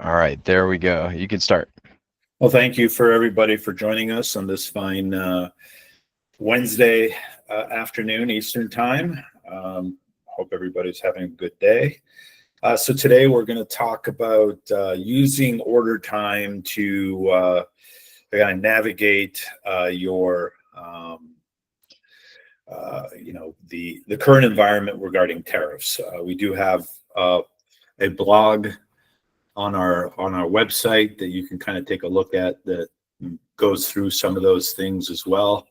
All right, there we go. You can start. Well, thank you for everybody for joining us on this fine Wednesday afternoon Eastern Time. Hope everybody's having a good day. So today we're going to talk about using order time to navigate your the current environment regarding tariffs. We do have a blog on our website that you can kind of take a look at that goes through some of those things as well.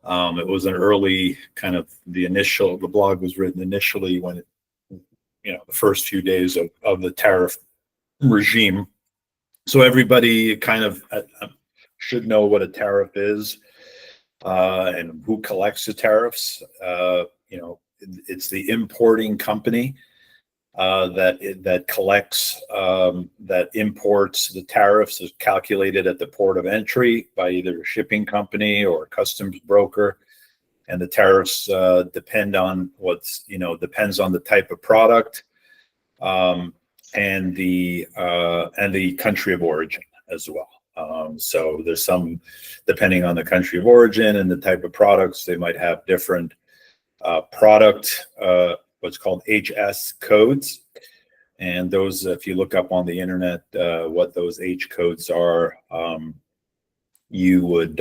It was an early kind of the blog was written initially when the first few days of the tariff regime. So everybody kind of should know what a tariff is and who collects the tariffs. It's the importing company that collects, that imports the tariffs, is calculated at the port of entry by either a shipping company or a customs broker. And the tariffs depends on the type of product and the country of origin as well. So there's some, depending on the country of origin and the type of products, they might have different product what's called HS codes. And those, if you look up on the internet what those H codes are, you would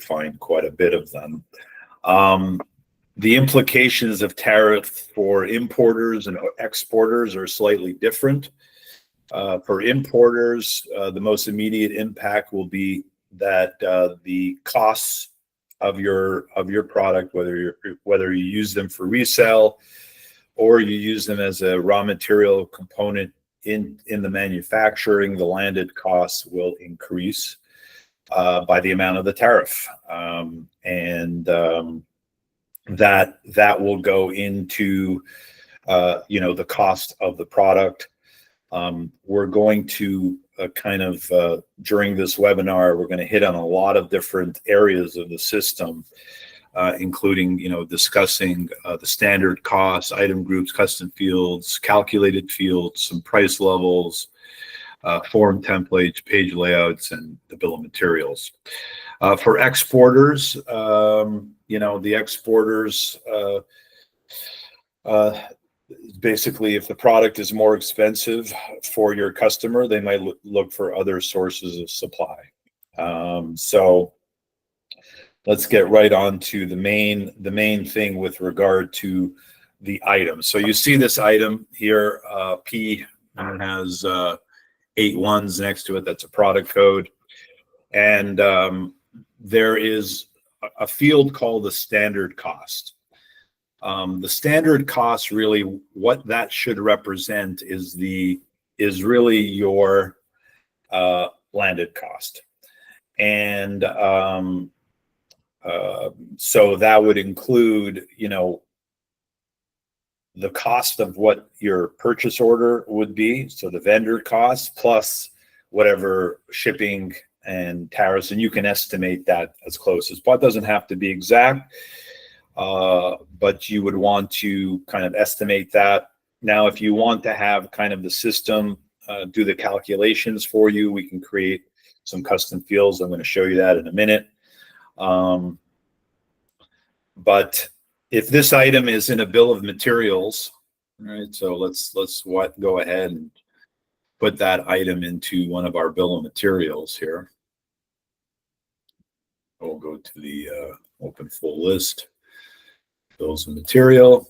find quite a bit of them. The implications of tariff for importers and exporters are slightly different. For importers, the most immediate impact will be that the costs of your product, whether you use them for resale or you use them as a raw material component in the manufacturing, the landed costs will increase by the amount of the tariff, and that will go into the cost of the product. We're going to during this webinar, we're going to hit on a lot of different areas of the system, including, discussing the standard costs, item groups, custom fields, calculated fields, some price levels, form templates, page layouts, and the bill of materials. For exporters, the exporters, basically, if the product is more expensive for your customer, they might look for other sources of supply. So let's get right on to the main thing with regard to the item. So you see this item here, P, and it has 8 ones next to it. That's a product code. And there is a field called the standard cost. The standard cost, really what that should represent is really your landed cost. And so that would include, the cost of what your purchase order would be. So the vendor cost plus whatever shipping and tariffs, and you can estimate that as close as, but it doesn't have to be exact. But you would want to kind of estimate that. Now, if you want to have kind of the system do the calculations for you, we can create some custom fields. I'm going to show you that in a minute. But if this item is in a bill of materials, all right, so let's go ahead and put that item into one of our bill of materials here. We'll go to the open full list. Bills of material,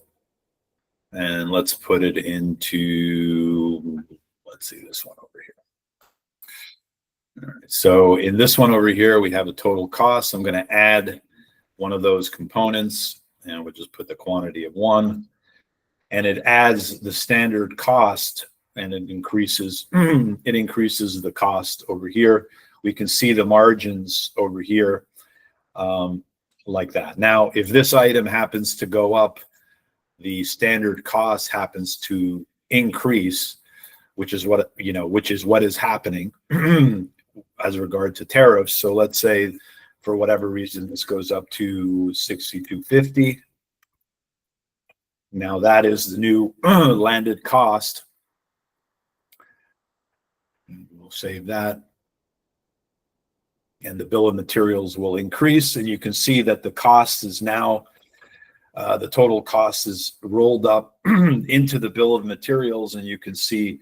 and let's put it into, let's see, this one over here. All right, so in this one over here, we have a total cost. I'm going to add one of those components, and we'll just put the quantity of 1, and it adds the standard cost, and it increases the cost over here. We can see the margins over here. Like that. Now, if this item happens to go up, the standard cost happens to increase, which is what is happening as regard to tariffs. So let's say for whatever reason this goes up to $62.50. Now that is the new landed cost. save that. And the bill of materials will increase, and you can see that the cost is now, the total cost is rolled up into the bill of materials, and you can see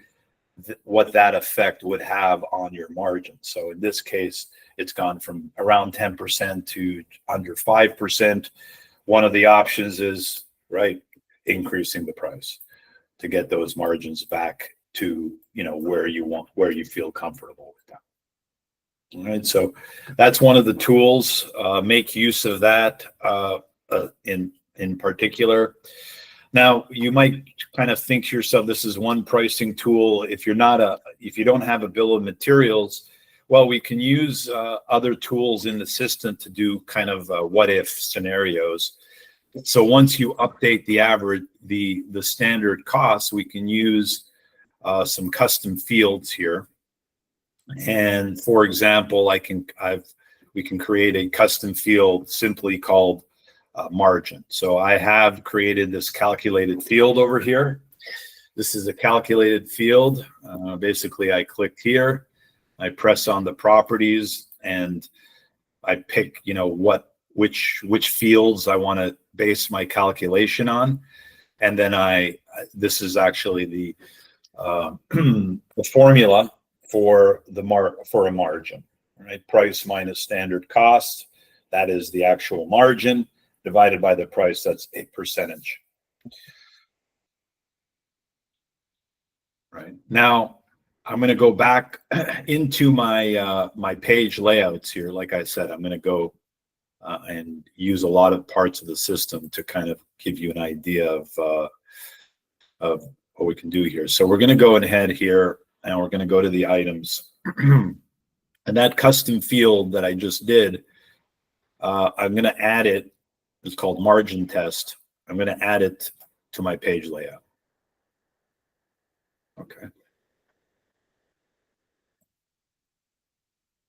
what that effect would have on your margin. So in this case, it's gone from around 10% to under 5%. One of the options is, right, increasing the price to get those margins back to, where you feel comfortable with that. All right, so that's one of the tools. Make use of that in particular. Now, you might kind of think to yourself, this is one pricing tool. If you don't have a bill of materials, well, we can use other tools in the system to do kind of what if scenarios. So once you update the standard costs, we can use some custom fields here. And for example, we can create a custom field simply called margin. So I have created this calculated field over here. This is a calculated field. Basically, I click here, I press on the properties, and I pick, which fields I want to base my calculation on. And then this is actually the formula for a margin, right? Price minus standard cost, that is the actual margin, divided by the price, that's a percentage. Right. Now, I'm going to go back into my page layouts here. Like I said, I'm going to go and use a lot of parts of the system to kind of give you an idea of what we can do here. So we're going to go ahead here, and we're going to go to the items. And that custom field that I just did, I'm going to add it. It's called margin test. I'm going to add it to my page layout. Okay.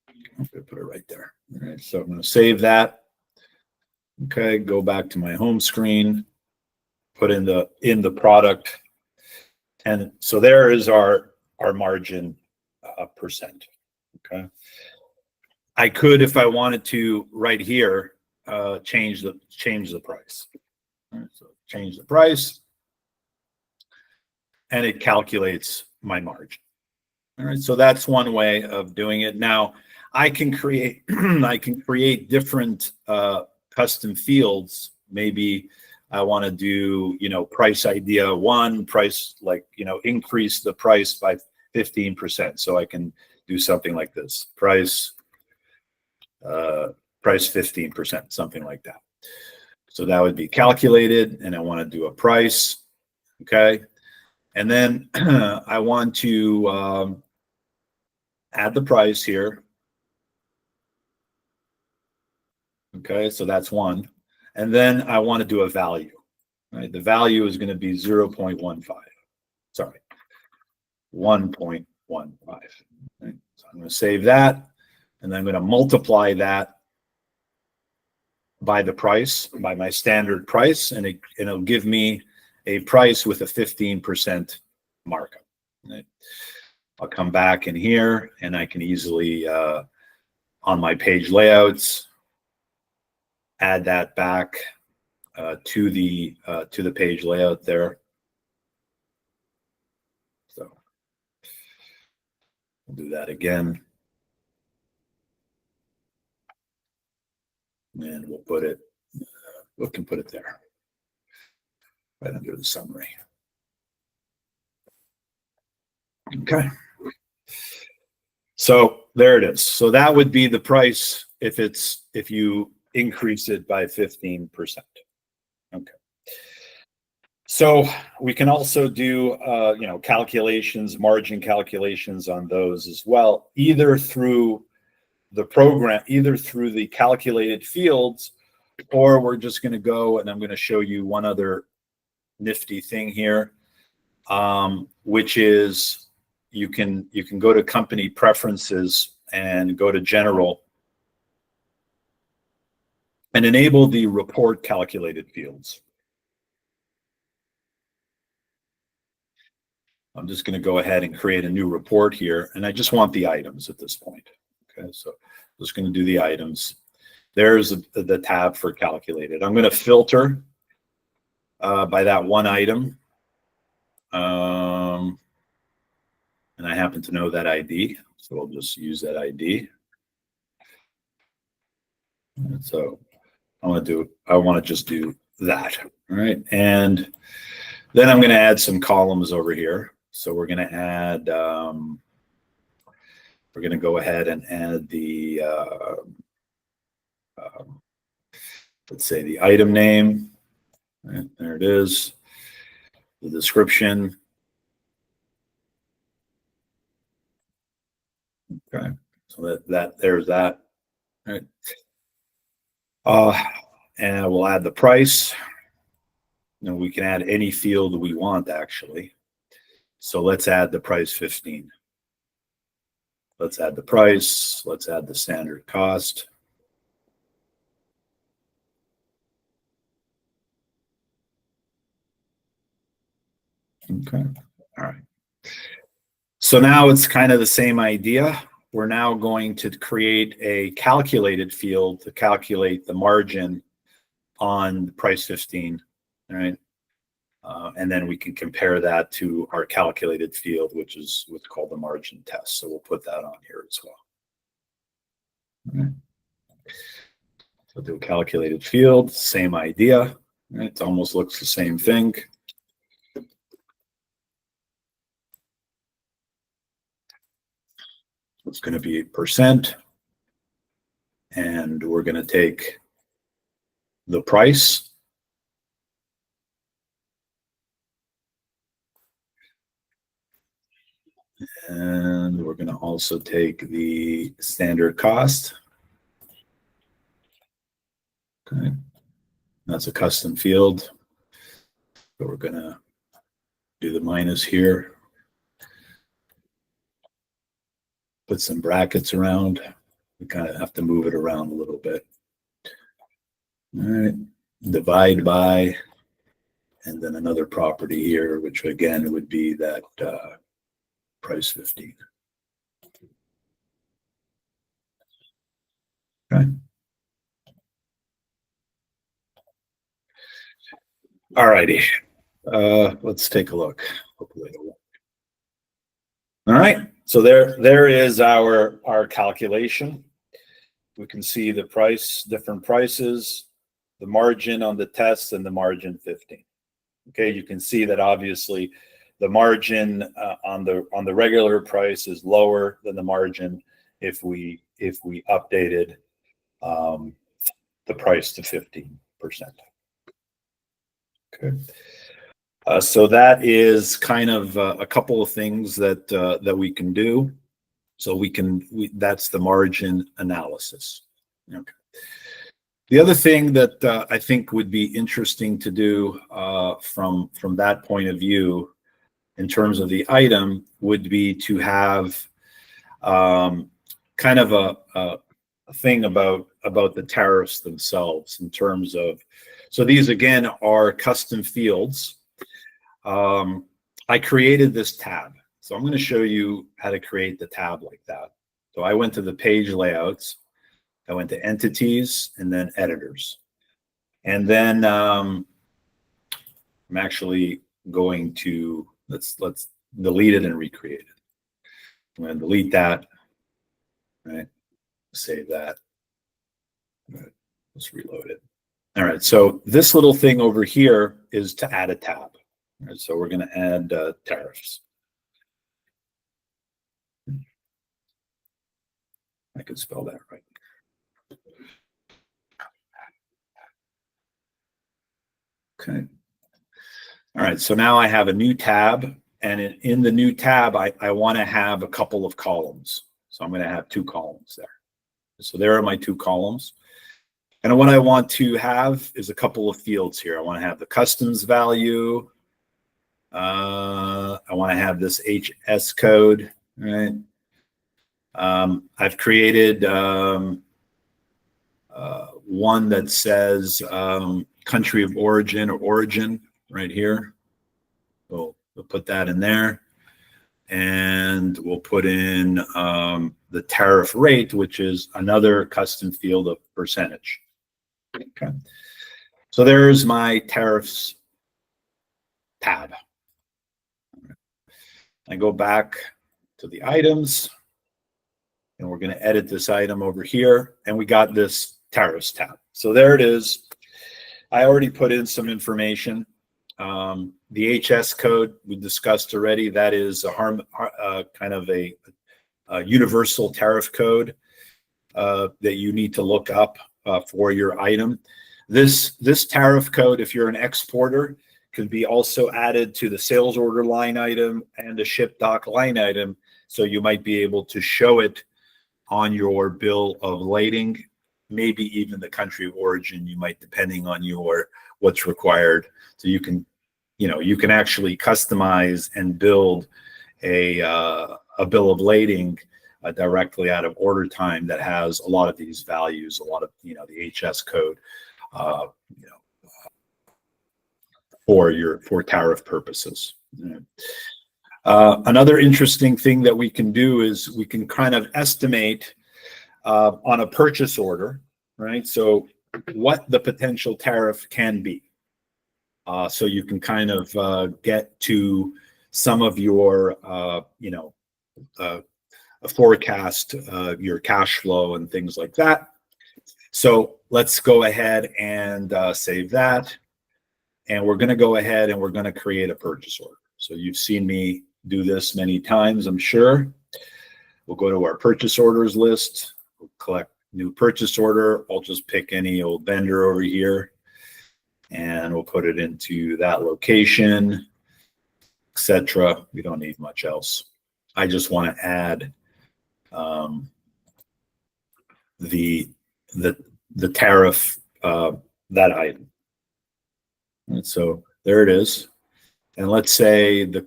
I'm going to put it right there. All right. So I'm going to save that. Okay. Go back to my home screen. Put in the product. And so there is our margin percent. Okay. I could, if I wanted to, right here, change the price. All right, so change the price, and it calculates my margin. All right, so that's one way of doing it. Now, I can create different custom fields. Maybe I want to do, price idea one, price, increase the price by 15%. So I can do something like this, price 15%, something like that. So that would be calculated, and I want to do a price. Okay. And then I want to add the price here. Okay. So that's one. And then I want to do a value. Right. The value is going to be 0.15. Sorry. 1.15. Right? So I'm going to save that, and then I'm going to multiply that by the price, by my standard price, and it'll give me a price with a 15% markup. Right? I'll come back in here, and I can easily, on my page layouts, add that back to the page layout there. So we'll do that again. And we'll put it, we can put it there, right under the summary. Okay. So there it is. So that would be the price if you increase it by 15%. Okay. So we can also do calculations, margin calculations on those as well, either through the program, either through the calculated fields, or we're just going to go, and I'm going to show you one other nifty thing here, which is you can go to company preferences and go to general and enable the report calculated fields. I'm just going to go ahead and create a new report here, and I just want the items at this point. Okay, so I'm just going to do the items. There's the tab for calculated. I'm going to filter by that one item. And I happen to know that ID, so we'll just use that ID. And so I want to just do that. All right, and then I'm going to add some columns over here. So we're going to add, we're going to go ahead and add the, let's say the item name. Right, there it is. The description. Okay, so there's that. All right. And we'll add the price. And we can add any field we want, actually. So let's add the price 15. Let's add the price. Let's add the standard cost. Okay. All right. So now it's kind of the same idea. We're now going to create a calculated field to calculate the margin on price 15. All right. And then we can compare that to our calculated field, which is what's called the margin test. So we'll put that on here as well. All right. So do a calculated field, same idea. Right? It almost looks the same thing. It's going to be %. And we're going to take the price. And we're going to also take the standard cost. Okay. That's a custom field. So we're going to do the minus here. Put some brackets around. We kind of have to move it around a little bit. All right. Divide by, and then another property here, which again would be that price 15. Okay. All righty. Let's take a look. Hopefully it'll work. All right. So there is our calculation. We can see the price, different prices, the margin on the test, and the margin 15. Okay, you can see that obviously the margin on the regular price is lower than the margin if we updated the price to 15%. Okay. So that is kind of a couple of things that we can do. So that's the margin analysis. Okay. The other thing that I think would be interesting to do from that point of view, in terms of the item, would be to have kind of a thing about the tariffs themselves in terms of. So these again are custom fields. I created this tab. So I'm going to show you how to create the tab like that. So I went to the page layouts, I went to entities, and then editors. And then I'm actually going to, let's delete it and recreate it. I'm going to delete that, right? Save that. Right. Let's reload it. All right, so this little thing over here is to add a tab. All right, so we're going to add tariffs. I can spell that right. Okay. All right, so now I have a new tab, and in the new tab, I want to have a couple of columns. So I'm going to have 2 columns there. So there are my 2 columns. And what I want to have is a couple of fields here. I want to have the customs value. I want to have this HS code, right? I've created one that says country of origin or origin right here. So we'll put that in there. and we'll put in the tariff rate, which is another custom field of percentage. Okay. So there's my tariffs tab. I go back to the items, and we're going to edit this item over here, and we got this tariffs tab. So there it is. I already put in some information. The HS code we discussed already. That is a kind of a universal tariff code that you need to look up for your item. This tariff code, if you're an exporter, can be also added to the sales order line item and the ship doc line item. So you might be able to show it on your bill of lading, maybe even the country of origin. You might, depending on what's required. So you can actually customize and build a bill of lading directly out of order time that has a lot of these values, a lot of the HS code, for tariff purposes. Another interesting thing that we can do is we can kind of estimate on a purchase order, right? So what the potential tariff can be. So you can kind of get to some of your, forecast, your cash flow and things like that. So let's go ahead and save that. And we're going to go ahead and we're going to create a purchase order. So you've seen me do this many times, I'm sure. We'll go to our purchase orders list. We'll collect new purchase order. I'll just pick any old vendor over here, and we'll put it into that location, etc. We don't need much else. I just want to add the tariff, that item. And so there it is. And let's say the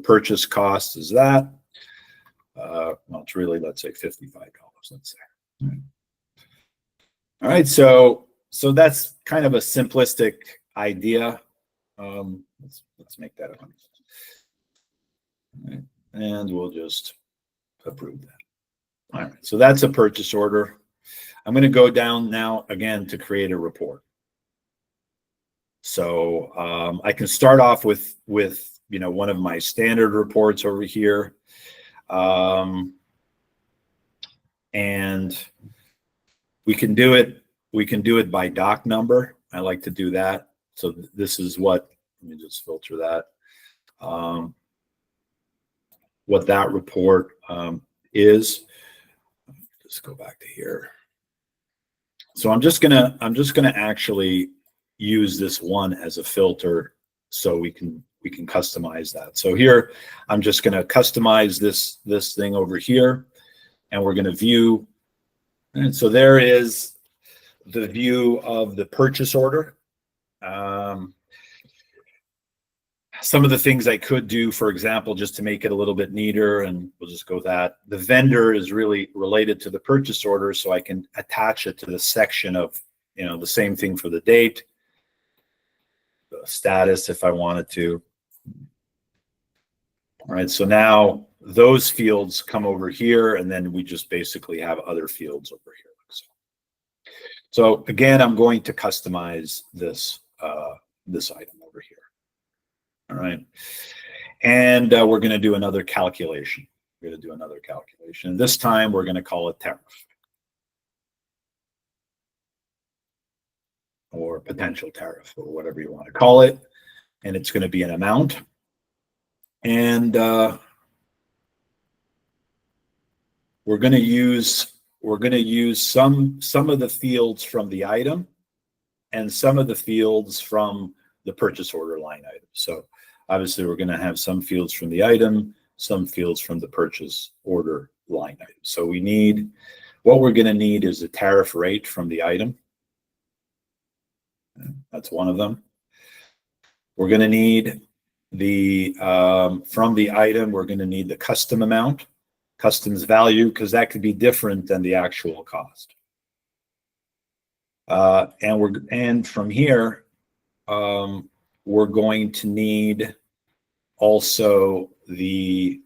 purchase cost is that. Well, it's really, let's say $55. Let's say. All right. So that's kind of a simplistic idea. Let's make that 100. All right. And we'll just approve that. All right. So that's a purchase order. I'm going to go down now again to create a report. So I can start off with one of my standard reports over here, and we can do it by doc number. I like to do that. So this is what, let me just filter that. What that report is. Just go back to here. So I'm just gonna actually use this one as a filter so we can customize that. So here I'm just going to customize this thing over here, and we're going to view. And so there is the view of the purchase order. Some of the things I could do, for example, just to make it a little bit neater, and we'll just go that. The vendor is really related to the purchase order, so I can attach it to the section of, the same thing for the date, the status if I wanted to. All right, so now those fields come over here, and then we just basically have other fields over here. So again, I'm going to customize this item over here. All right, and we're going to do another calculation. We're going to do another calculation. This time we're going to call it tariff or potential tariff or whatever you want to call it, and it's going to be an amount. And we're going to use some of the fields from the item and some of the fields from the purchase order line item. So obviously we're going to have some fields from the item, some fields from the purchase order line item. So what we're going to need is the tariff rate from the item. That's one of them. We're going to need from the item, we're going to need the custom amount, customs value, because that could be different than the actual cost. And from here, we're going to need also the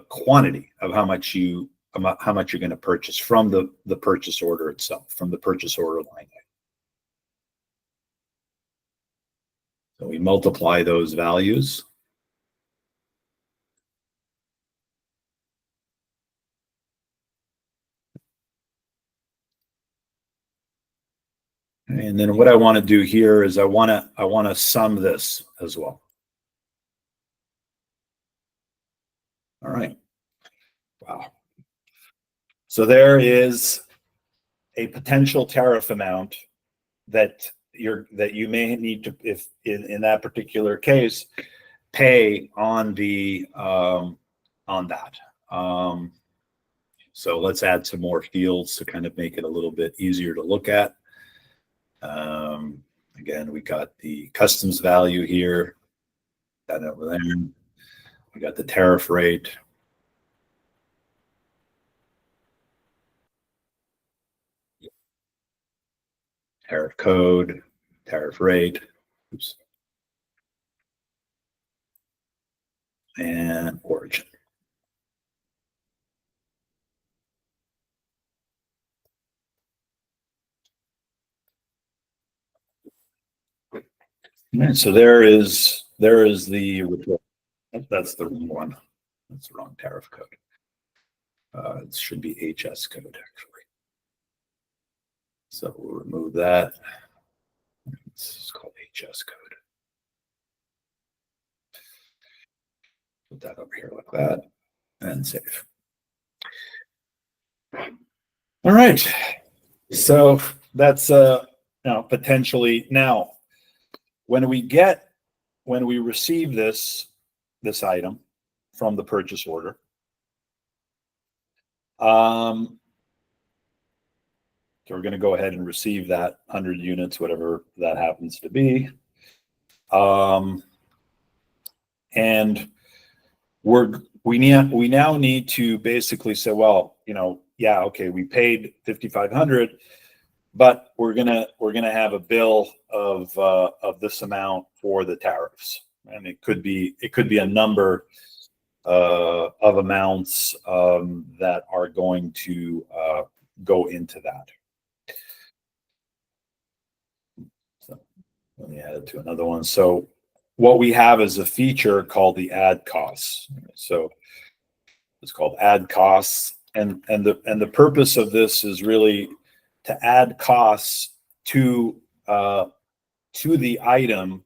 quantity of how much you're going to purchase from the purchase order itself, from the purchase order line. So we multiply those values. And then what I want to do here is I want to sum this as well. All right. Wow. So there is a potential tariff amount that you may need to, if in that particular case, pay on the on that. So let's add some more fields to kind of make it a little bit easier to look at. Again, we got the customs value here, that over there. We got the tariff rate. Tariff code, tariff rate, oops, and origin. All right, so there is the report. That's the wrong one. That's the wrong tariff code. It should be HS code actually. So we'll remove that. This is called HS code. Put that over here like that and save. All right. So that's potentially now when we receive this item from the purchase order, so we're going to go ahead and receive that 100 units, whatever that happens to be. And we now need to basically say, well, yeah, okay, we paid 5,500, but we're gonna have a bill of this amount for the tariffs, and it could be a number of amounts that are going to go into that. So let me add it to another one. So what we have is a feature called the add costs. So it's called add costs, and the purpose of this is really to add costs to the item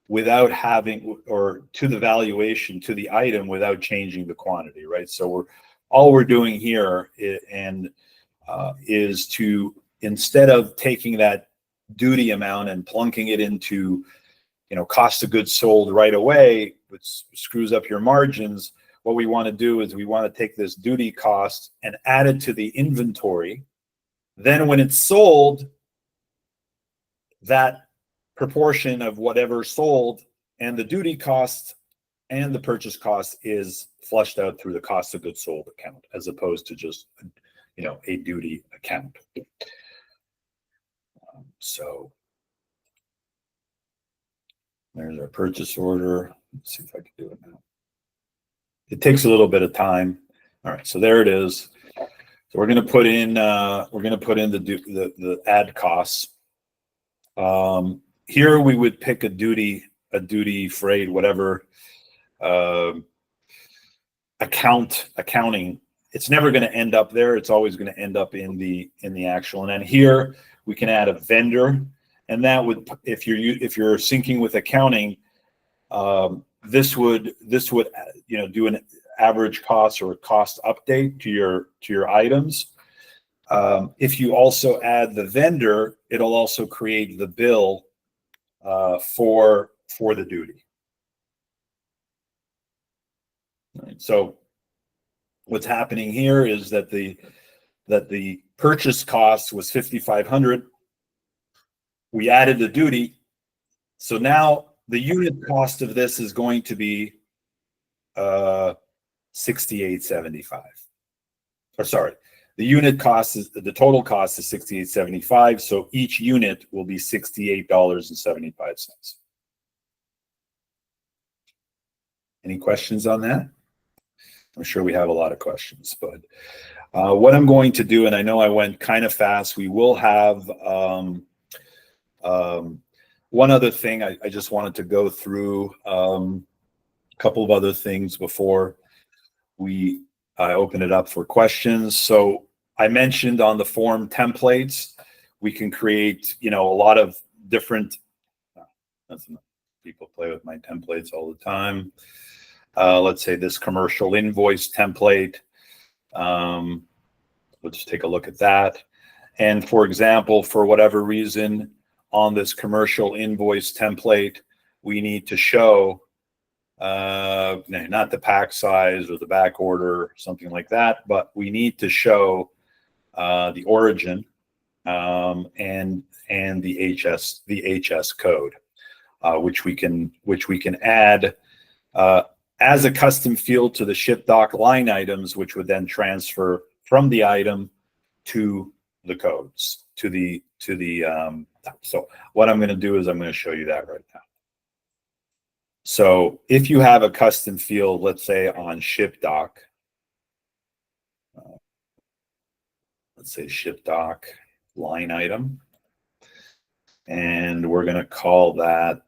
without having, or to the valuation to the item without changing the quantity, right? So all we're doing here is to, instead of taking that duty amount and plunking it into cost of goods sold right away, which screws up your margins, what we want to do is we want to take this duty cost and add it to the inventory. Then when it's sold, that proportion of whatever sold and the duty cost and the purchase cost is flushed out through the cost of goods sold account, as opposed to just a duty account. So there's our purchase order. Let's see if I can do it now. It takes a little bit of time. All right, so there it is. So we're going to put in the add costs. Here we would pick a duty freight, whatever accounting. It's never going to end up there. It's always going to end up in the actual. And then here we can add a vendor, and that would, if you're syncing with accounting, this would do an average cost or a cost update to your items. If you also add the vendor, it'll also create the bill for the duty. Right. So what's happening here is that the purchase cost was 5,500. We added the duty, so now the unit cost of this is going to be 68.75. Or sorry, the unit cost is, the total cost is 68.75. So each unit will be $68.75. Any questions on that? I'm sure we have a lot of questions, but what I'm going to do, and I know I went kind of fast, we will have one other thing I just wanted to go through, a couple of other things before I open it up for questions. So I mentioned on the form templates, we can create, a lot of different, that's enough. People play with my templates all the time. Let's say this commercial invoice template. Let's take a look at that. And for example, for whatever reason, on this commercial invoice template, we need to show not the pack size or the back order, something like that, but we need to show the origin and the HS code, which we can add as a custom field to the ship doc line items, which would then transfer from the item to the codes so what I'm going to do is I'm going to show you that right now. So if you have a custom field, let's say on ship doc, let's say ship doc line item, and we're going to call that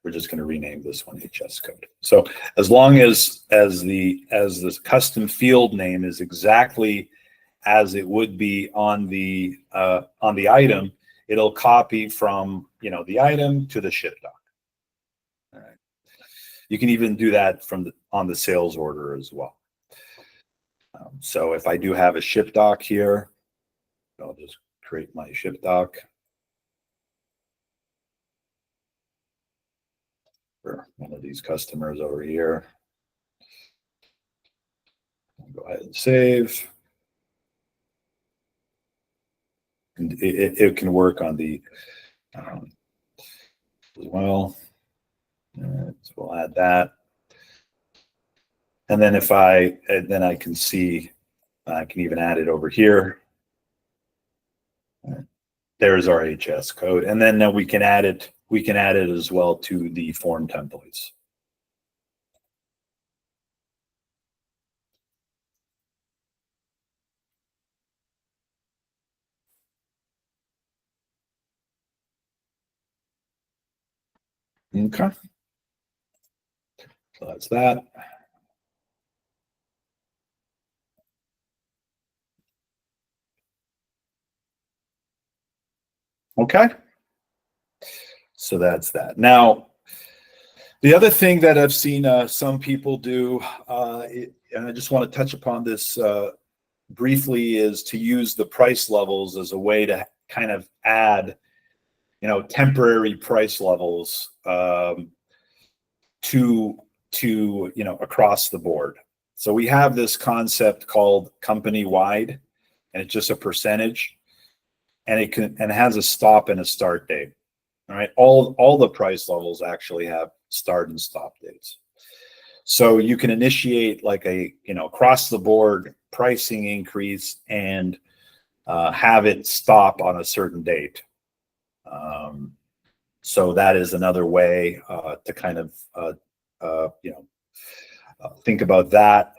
we're just going to rename this one HS code. So as long as this custom field name is exactly as it would be on the item, it'll copy from the item to the ship doc. All right. You can even do that on the sales order as well. So if I do have a ship doc here, I'll just create my ship doc for one of these customers over here. I'll go ahead and save. And it can work on the as well. So we'll add that. And then I can see, I can even add it over here. There's our HS code. And then we can add it as well to the form templates. Okay. So that's that. Okay. So that's that. Now, the other thing that I've seen some people do, and I just want to touch upon this briefly, is to use the price levels as a way to kind of add, temporary price levels to across the board. So we have this concept called company wide, and it's just a percentage, and it has a stop and a start date. All right, all the price levels actually have start and stop dates. So you can initiate like a across the board pricing increase and have it stop on a certain date. So that is another way to kind of think about that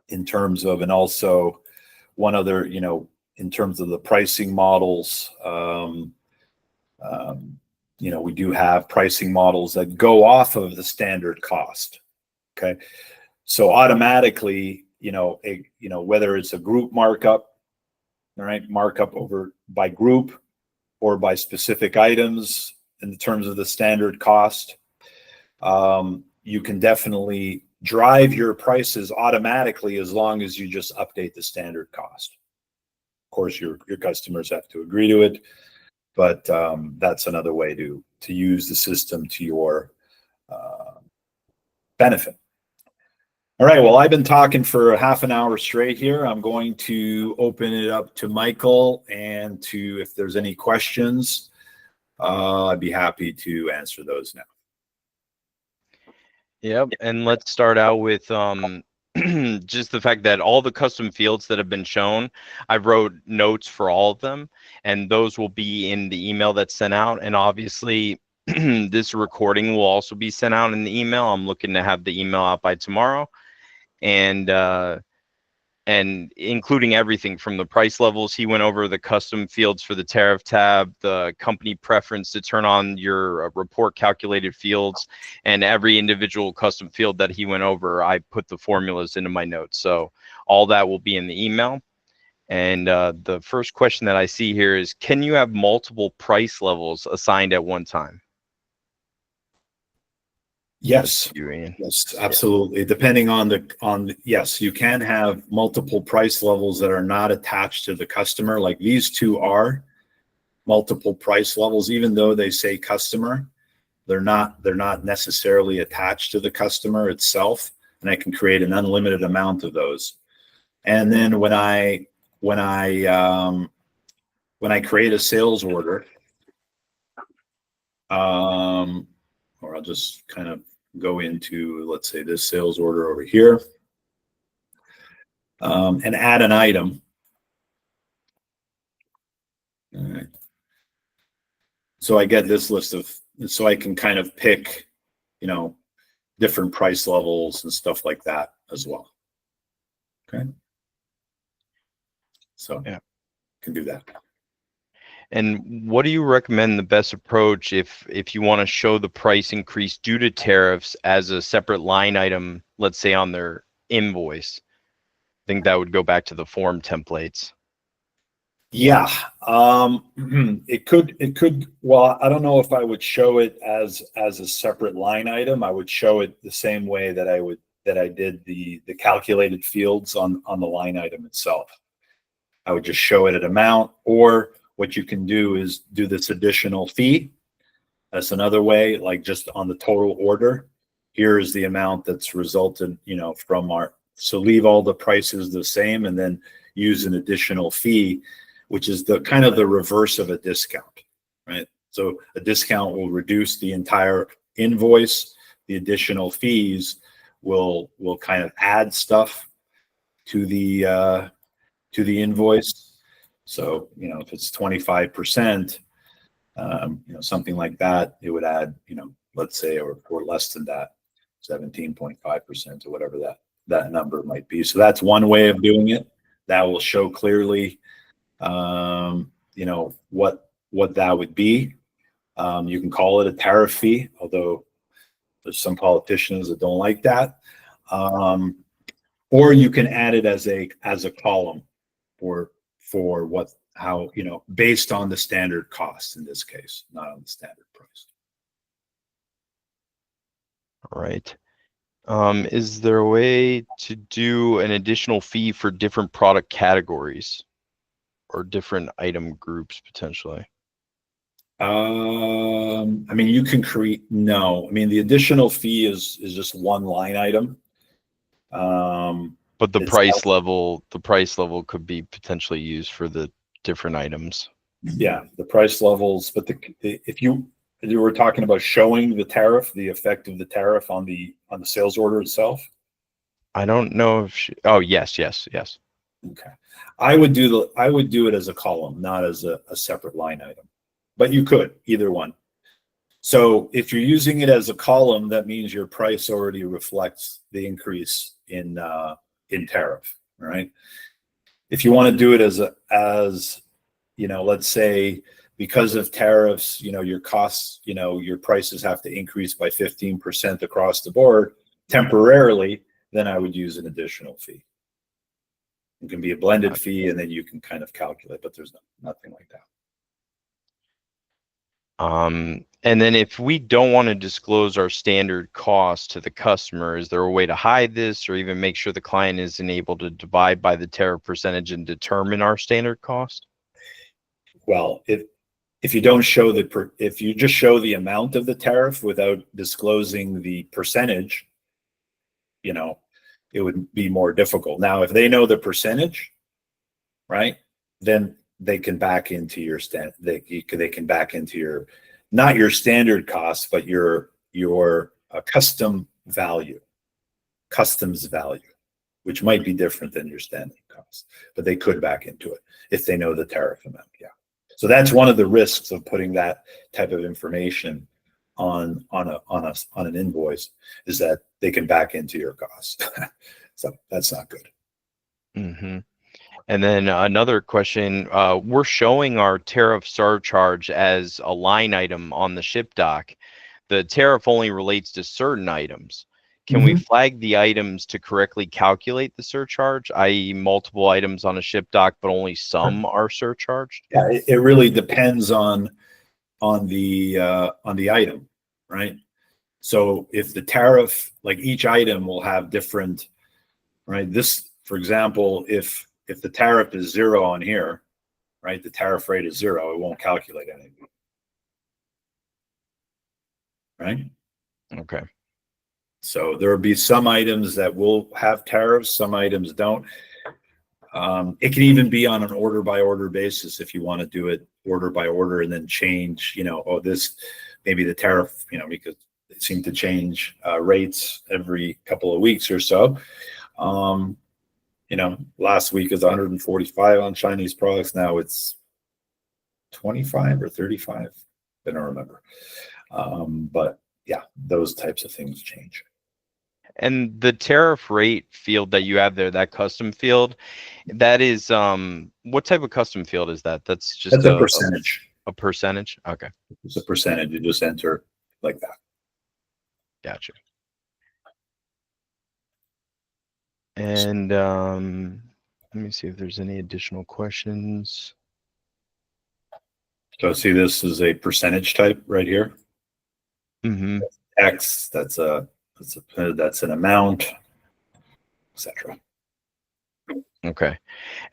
in terms of, and also one other, in terms of the pricing models. We do have pricing models that go off of the standard cost. Okay, so automatically, whether it's a group markup, all right, markup over by group or by specific items in terms of the standard cost, you can definitely drive your prices automatically as long as you just update the standard cost. Of course, your customers have to agree to it, but that's another way to use the system to your benefit. All right, well, I've been talking for half an hour straight here. I'm going to open it up to Michael, and if there's any questions, I'd be happy to answer those now. Yep, and let's start out with just the fact that all the custom fields that have been shown, I wrote notes for all of them, and those will be in the email that's sent out. And obviously, This recording will also be sent out in the email. I'm looking to have the email out by tomorrow, and including everything from the price levels he went over, the custom fields for the tariff tab, the company preference to turn on your report calculated fields, and every individual custom field that he went over, I put the formulas into my notes. So all that will be in the email. And the first question that I see here is, can you have multiple price levels assigned at one time? Yes. You, Ian. Yes, absolutely. Depending on yes, you can have multiple price levels that are not attached to the customer. Like these two are multiple price levels, even though they say customer, they're not necessarily attached to the customer itself. And I can create an unlimited amount of those. And then when I create a sales order, or I'll just kind of go into, let's say, this sales order over here, and add an item. All right. So I get this list of, so I can kind of pick, different price levels and stuff like that as well. Okay. So yeah, can do that. And what do you recommend the best approach if you want to show the price increase due to tariffs as a separate line item, let's say on their invoice? I think that would go back to the form templates. Yeah, it could. Well, I don't know if I would show it as a separate line item. I would show it the same way that I did the calculated fields on the line item itself. I would just show it at amount, or what you can do is do this additional fee. That's another way, like just on the total order. Here is the amount that's resulted, from our. So leave all the prices the same, and then use an additional fee, which is the kind of the reverse of a discount, right? So a discount will reduce the entire invoice. The additional fees will kind of add stuff to the invoice. So, if it's 25%, something like that, it would add, let's say, or less than that, 17.5% or whatever that number might be. So that's one way of doing it. That will show clearly, what that would be. You can call it a tariff fee, although there's some politicians that don't like that. Or you can add it as a column for how, based on the standard cost in this case, not on the standard price. All right. Is there a way to do an additional fee for different product categories or different item groups potentially? I mean, you can create, no, I mean, the additional fee is just one line item. But the price level could be potentially used for the different items. Yeah, the price levels, but if you were talking about showing the tariff, the effect of the tariff on the sales order itself. I don't know if oh, yes. Okay. I would do it as a column, not as a separate line item. But you could, either one. So if you're using it as a column, that means your price already reflects the increase in tariff, right? If you want to do it as let's say because of tariffs, your costs, your prices have to increase by 15% across the board temporarily, then I would use an additional fee. It can be a blended fee, and then you can kind of calculate, but there's nothing like that. And then if we don't want to disclose our standard cost to the customer, is there a way to hide this or even make sure the client isn't able to divide by the tariff percentage and determine our standard cost? Well, if you don't show if you just show the amount of the tariff without disclosing the percentage, it would be more difficult. Now, if they know the percentage, right, then they can back into your they can back into your, not your standard cost, but your customs value, which might be different than your standard cost, but they could back into it if they know the tariff amount. Yeah. So that's one of the risks of putting that type of information on an invoice is that they can back into your cost. So that's not good. Mm-hmm. And then another question, we're showing our tariff surcharge as a line item on the ship doc. The tariff only relates to certain items. Can we flag the items to correctly calculate the surcharge, i.e. multiple items on a ship doc, but only some are surcharged? Yeah, it really depends on the item, right? So if the tariff, like each item will have different, right? This, for example, if the tariff is 0 on here, right? The tariff rate is 0, it won't calculate anything, right? Okay. So there will be some items that will have tariffs, some items don't. It can even be on an order by order basis if you want to do it order by order and then change, oh, this, maybe the tariff, because they seem to change rates every couple of weeks or so. Last week is 145 on Chinese products. Now it's 25 or 35. I don't remember. But yeah, those types of things change. And the tariff rate field that you have there, that custom field, that is what type of custom field is that? That's just a percentage. A percentage? Okay. It's a percentage. You just enter like that. Gotcha. And let me see if there's any additional questions. So see, this is a percentage type right here. Mm-hmm. X, that's an amount, etc. Okay.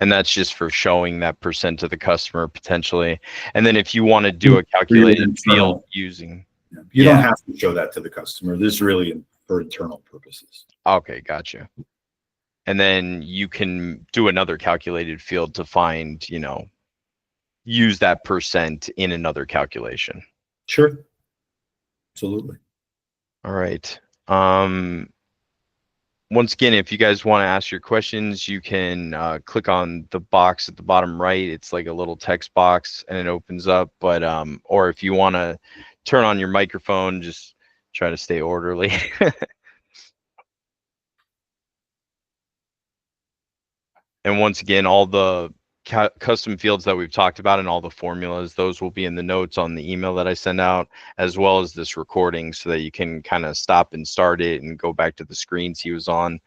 And that's just for showing that percent to the customer potentially. And then if you want to do a calculated field using. You don't have to show that to the customer. This is really for internal purposes. Okay, gotcha. And then you can do another calculated field to find, use that percent in another calculation. Sure. Absolutely. All right. Once again, if you guys want to ask your questions, you can click on the box at the bottom right. It's like a little text box and it opens up. But or if you want to turn on your microphone, just try to stay orderly. And once again, all the custom fields that we've talked about and all the formulas, those will be in the notes on the email that I send out, as well as this recording, so that you can kind of stop and start it and go back to the screens he was on,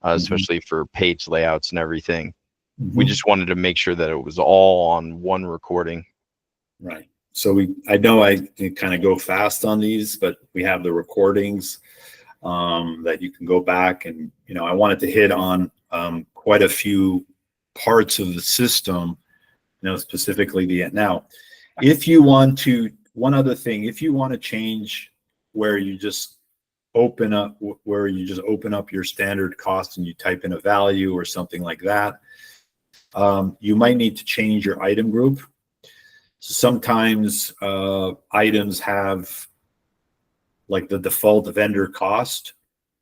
especially for page layouts and everything. We just wanted to make sure that it was all on one recording. Right. So I know I kind of go fast on these, but we have the recordings that you can go back and, I wanted to hit on quite a few parts of the system, specifically now, if you want to, one other thing, if you want to change where you just open up your standard cost and you type in a value or something like that, you might need to change your item group. So sometimes items have like the default vendor cost,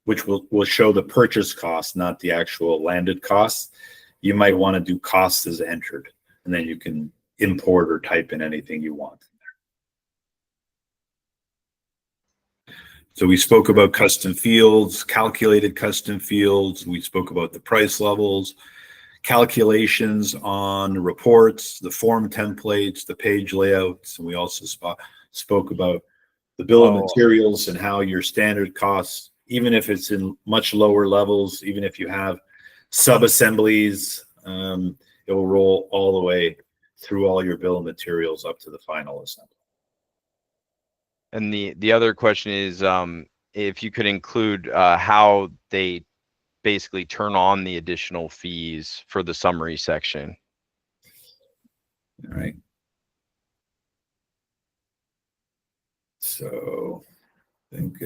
which will show the purchase cost, not the actual landed cost. You might want to do costs as entered, and then you can import or type in anything you want. So we spoke about custom fields, calculated custom fields. We spoke about the price levels, calculations on reports, the form templates, the page layouts, and we also spoke about the bill of materials and how your standard costs, even if it's in much lower levels, even if you have sub-assemblies, it will roll all the way through all your bill of materials up to the final assembly. And the other question is, if you could include how they basically turn on the additional fees for the summary section. All right. So I think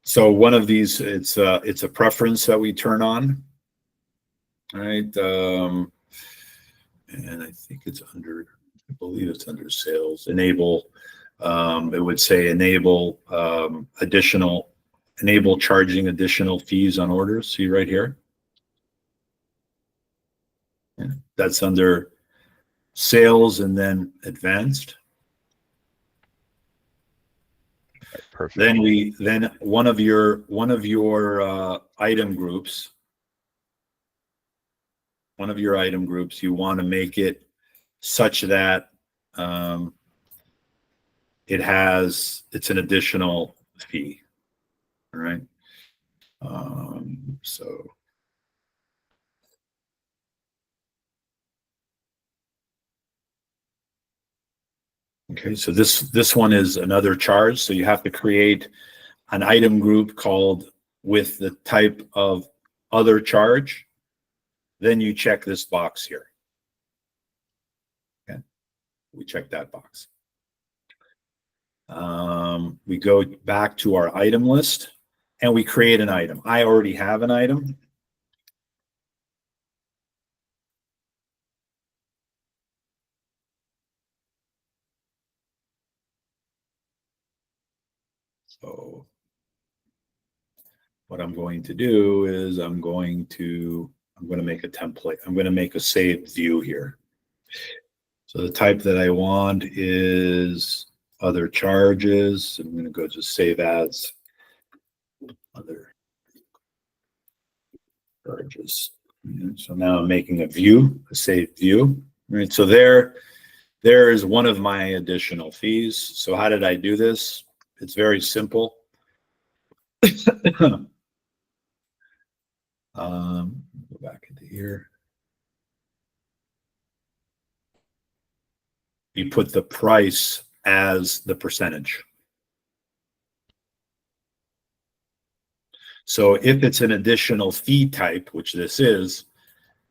so one of these, it's a preference that we turn on. All right. And I think it's under, I believe it's under sales, enable. It would say enable charging additional fees on orders. See right here. Yeah, that's under sales and then advanced. Perfect. Then one of your item groups, you want to make it such that it's an additional fee. All right. So okay, so this one is another charge. So you have to create an item group called with the type of other charge. Then you check this box here. Okay, we check that box. We go back to our item list and we create an item. I already have an item. So what I'm going to do is I'm going to make a template. I'm going to make a saved view here. So the type that I want is other charges. I'm going to go to save as other charges. So now I'm making a view, a saved view. All right. So there is one of my additional fees. So how did I do this? It's very simple. Go back into here. You put the price as the percentage. So if it's an additional fee type, which this is,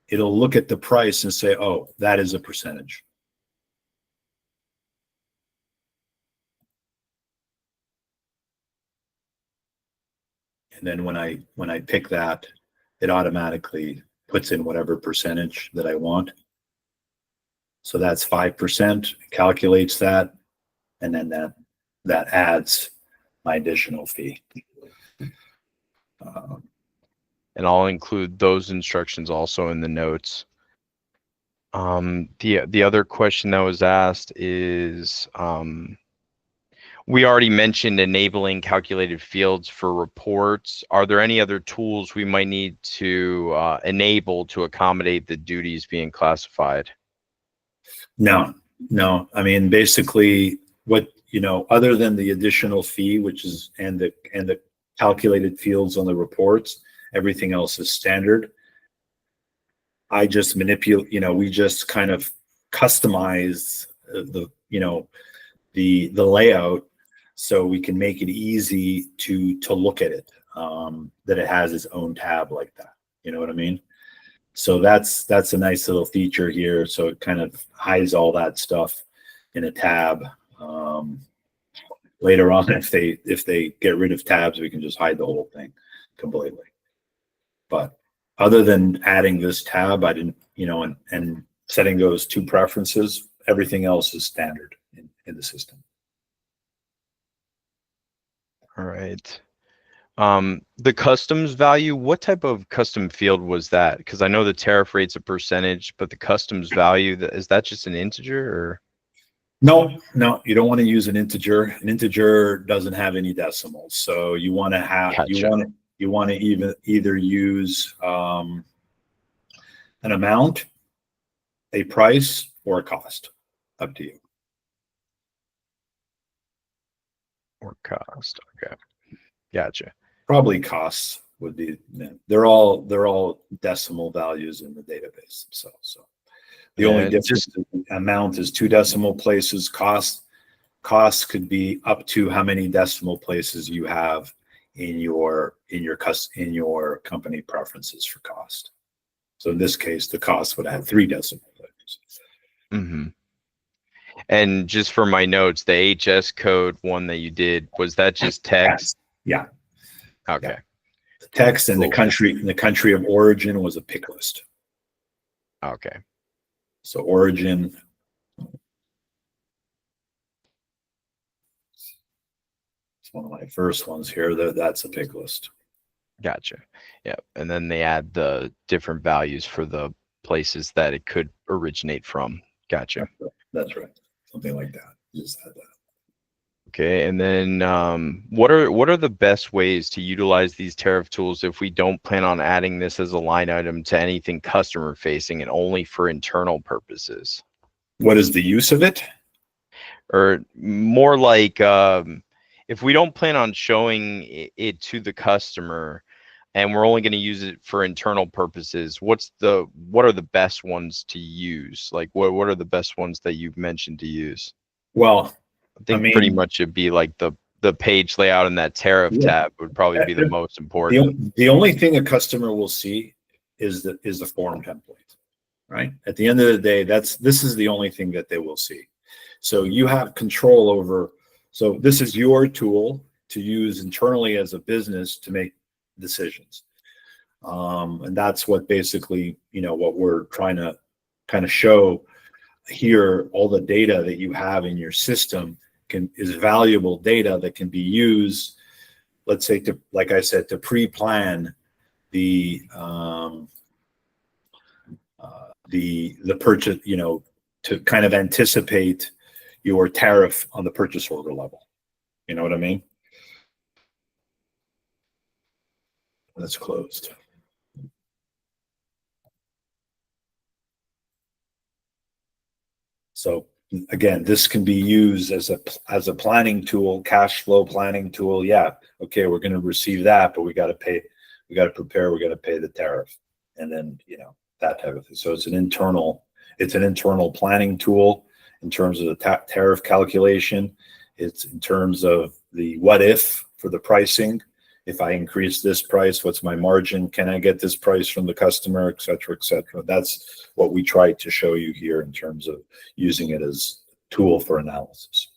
it'll look at the price and say, oh, that is a percentage. And then when I pick that, it automatically puts in whatever percentage that I want. So that's 5%, calculates that, and then that adds my additional fee. And I'll include those instructions also in the notes. The other question that was asked is, we already mentioned enabling calculated fields for reports. Are there any other tools we might need to enable to accommodate the duties being classified? No. I mean, basically, what other than the additional fee, which is and the calculated fields on the reports, everything else is standard. I just manipulate. We just kind of customize the layout so we can make it easy to look at it. That it has its own tab like that. You know what I mean? So that's a nice little feature here. So it kind of hides all that stuff in a tab. Later on, if they get rid of tabs, we can just hide the whole thing completely. But other than adding this tab, I didn't, and setting those two preferences, everything else is standard in the system. All right. The customs value, what type of custom field was that? Because I know the tariff rate's a percentage, but the customs value, is that just an integer or? No, you don't want to use an integer. An integer doesn't have any decimals. So you want to have, Gotcha. you want to either use an amount, a price, or a cost. Up to you. Or cost. Okay. Gotcha. Probably costs would be, they're all decimal values in the database themselves. So the only difference in amount is 2 decimal places. Costs could be up to how many decimal places you have in your company preferences for cost. So in this case, the cost would have 3 decimal places. Mm-hmm. And just for my notes, the HS code one that you did, was that just text? Yeah. Okay. Yeah. The text and the country of origin was a pick list. Okay. So origin. It's one of my first ones here. That's a pick list. Gotcha. Yeah. And then they add the different values for the places that it could originate from. Gotcha. That's right. Something like that. Just add that. Okay, and then what are the best ways to utilize these tariff tools if we don't plan on adding this as a line item to anything customer facing and only for internal purposes? What is the use of it? Or more like if we don't plan on showing it to the customer and we're only going to use it for internal purposes, what are the best ones to use? Like what are the best ones that you've mentioned to use? Well, I I think pretty mean, much it'd be like the page layout in that tariff yeah, tab would probably be the most important. the only thing a customer will see is the form template, right? At the end of the day, this is the only thing that they will see. So you have control over. So this is your tool to use internally as a business to make decisions. And that's what basically, what we're trying to kind of show here. All the data that you have in your system is valuable data that can be used, let's say, to, like I said, to pre-plan the purchase, to kind of anticipate your tariff on the purchase order level. You know what I mean? That's closed. So again, this can be used as a planning tool, cash flow planning tool. Yeah, okay, we're going to receive that, but we got to pay, we got to prepare, we got to pay the tariff, and then that type of thing. So it's an internal planning tool in terms of the tariff calculation. It's in terms of the what if for the pricing. If I increase this price, what's my margin? Can I get this price from the customer, et cetera, et cetera? That's what we tried to show you here in terms of using it as a tool for analysis.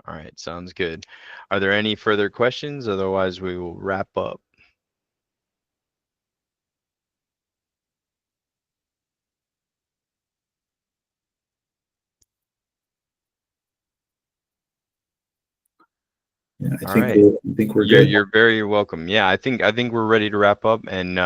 All right, sounds good. Are there any further questions? Otherwise, we will wrap up. Yeah, All right. I think we're good. You're very welcome. Yeah, I think we're ready to wrap up. And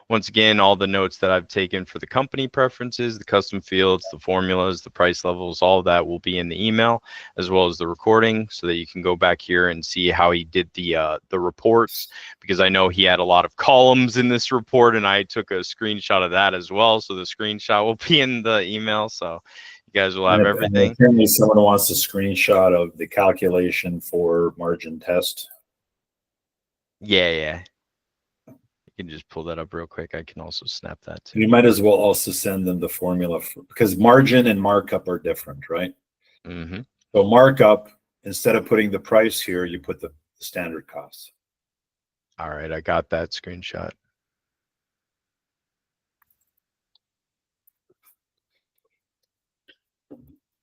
once again, all the notes that I've taken for the company preferences, the custom fields, the formulas, the price levels, all of that will be in the email as well as the recording, so that you can go back here and see how he did the reports, because I know he had a lot of columns in this report, and I took a screenshot of that as well. So the screenshot will be in the email. So you guys will have everything. Apparently someone wants a screenshot of the calculation for margin test. Yeah. You can just pull that up real quick. I can also snap that too. You might as well also send them the formula because margin and markup are different, right? Mm-hmm. So markup, instead of putting the price here, you put the standard cost. All right, I got that screenshot.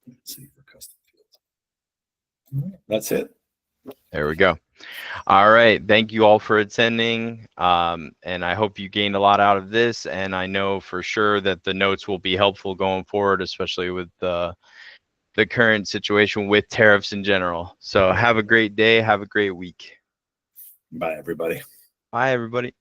Let's see for custom fields. That's it. There we go. All right. Thank you all for attending. And I hope you gained a lot out of this. And I know for sure that the notes will be helpful going forward, especially with the current situation with tariffs in general. So have a great day. Have a great week. Bye, everybody. Bye, everybody.